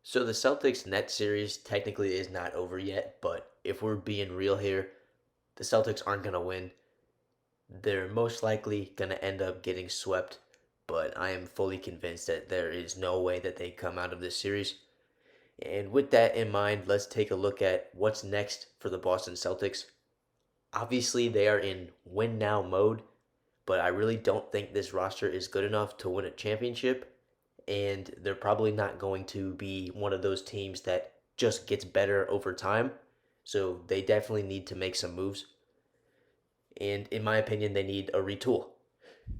So the Celtics Nets series technically is not over yet, but if we're being real here, the Celtics aren't going to win. They're most likely going to end up getting swept, but I am fully convinced that there is no way that they come out of this series. And with that in mind, let's take a look at what's next for the Boston Celtics. Obviously, they are in win now mode, but I really don't think this roster is good enough to win a championship, and they're probably not going to be one of those teams that just gets better over time. So they definitely need to make some moves. And in my opinion, they need a retool.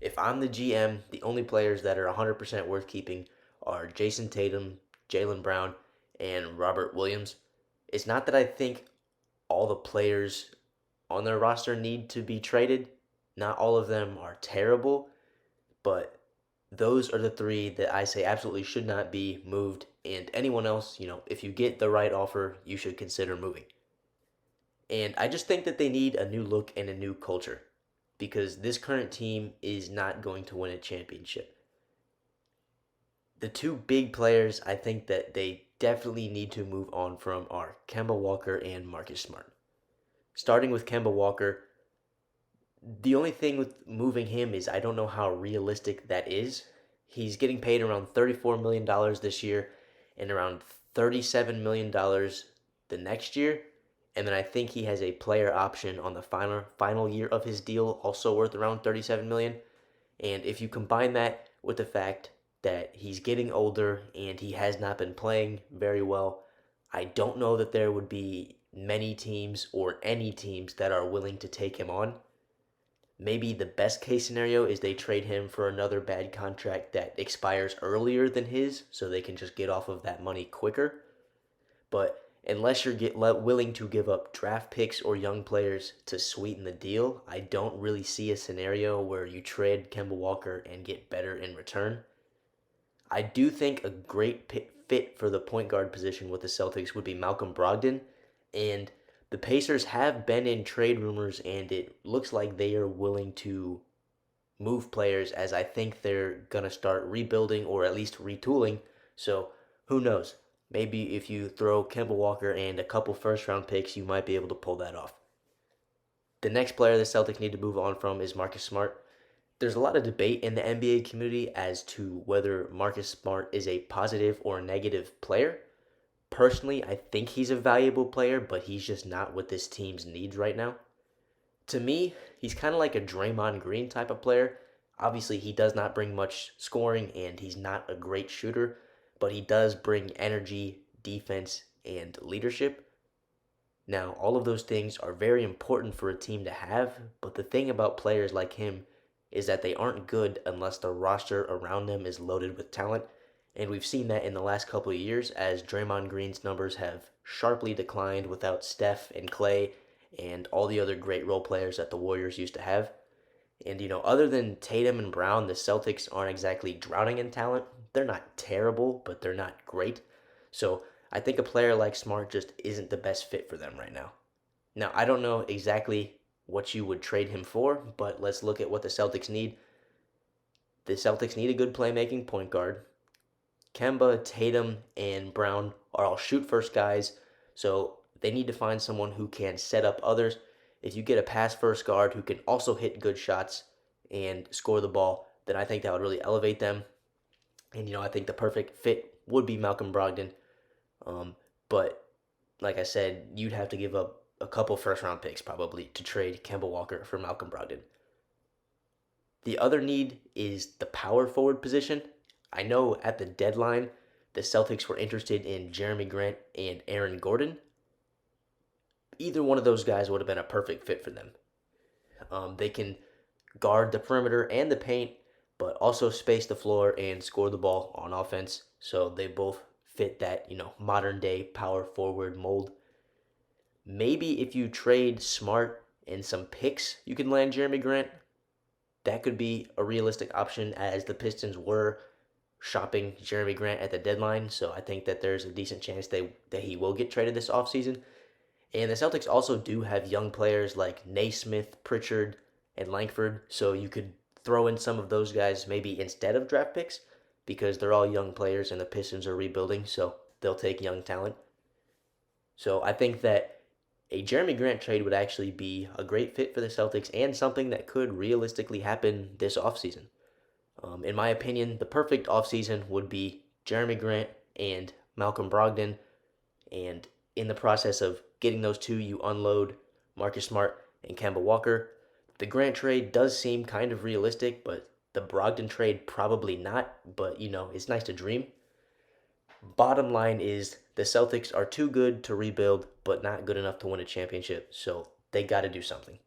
If I'm the GM, the only players that are 100% worth keeping are Jason Tatum, Jaylen Brown, and Robert Williams. It's not that I think all the players on their roster need to be traded. Not all of them are terrible, but those are the three that I say absolutely should not be moved. And anyone else, if you get the right offer, you should consider moving. And I just think that they need a new look and a new culture because this current team is not going to win a championship. The two big players I think that they definitely need to move on from are Kemba Walker and Marcus Smart. Starting with Kemba Walker, the only thing with moving him is I don't know how realistic that is. He's getting paid around $34 million dollars this year and around $37 million dollars the next year. And then I think he has a player option on the final year of his deal, also worth around $37 million dollars. And if you combine that with the fact that he's getting older and he has not been playing very well, I don't know that there would be many teams or any teams that are willing to take him on. Maybe the best case scenario is they trade him for another bad contract that expires earlier than his so they can just get off of that money quicker. But unless you're willing to give up draft picks or young players to sweeten the deal, I don't really see a scenario where you trade Kemba Walker and get better in return. I do think a great fit for the point guard position with the Celtics would be Malcolm Brogdon, and the Pacers have been in trade rumors, and it looks like they are willing to move players as I think they're going to start rebuilding or at least retooling. So who knows? Maybe if you throw Kemba Walker and a couple first round picks, you might be able to pull that off. The next player the Celtics need to move on from is Marcus Smart. There's a lot of debate in the NBA community as to whether Marcus Smart is a positive or negative player. Personally, I think he's a valuable player, but he's just not what this team's needs right now. To me, he's kind of like a Draymond Green type of player. Obviously, he does not bring much scoring and he's not a great shooter, but he does bring energy, defense, and leadership. Now, all of those things are very important for a team to have, but the thing about players like him is that they aren't good unless the roster around them is loaded with talent. And we've seen that in the last couple of years as Draymond Green's numbers have sharply declined without Steph and Clay and all the other great role players that the Warriors used to have. And, other than Tatum and Brown, the Celtics aren't exactly drowning in talent. They're not terrible, but they're not great. So I think a player like Smart just isn't the best fit for them right now. Now, I don't know exactly what you would trade him for, but let's look at what the Celtics need. The Celtics need a good playmaking point guard. Kemba, Tatum, and Brown are all shoot first guys, so they need to find someone who can set up others. If you get a pass first guard who can also hit good shots and score the ball, then I think that would really elevate them. And I think the perfect fit would be Malcolm Brogdon. But like I said, you'd have to give up a couple first round picks probably to trade Kemba Walker for Malcolm Brogdon. The other need is the power forward position. I know at the deadline, the Celtics were interested in Jeremy Grant and Aaron Gordon. Either one of those guys would have been a perfect fit for them. They can guard the perimeter and the paint, but also space the floor and score the ball on offense. So they both fit that, modern day power forward mold. Maybe if you trade Smart and some picks, you can land Jeremy Grant. That could be a realistic option as the Pistons were shopping Jeremy Grant at the deadline. So I think that there's a decent chance that he will get traded this offseason. And the Celtics also do have young players like Naismith, Pritchard, and Langford. So you could throw in some of those guys maybe instead of draft picks because they're all young players and the Pistons are rebuilding. So they'll take young talent. So I think that a Jeremy Grant trade would actually be a great fit for the Celtics and something that could realistically happen this offseason. In my opinion, the perfect offseason would be Jeremy Grant and Malcolm Brogdon. And in the process of getting those two, you unload Marcus Smart and Kemba Walker. The Grant trade does seem kind of realistic, but the Brogdon trade probably not. But, it's nice to dream. Bottom line is the Celtics are too good to rebuild, but not good enough to win a championship. So they got to do something.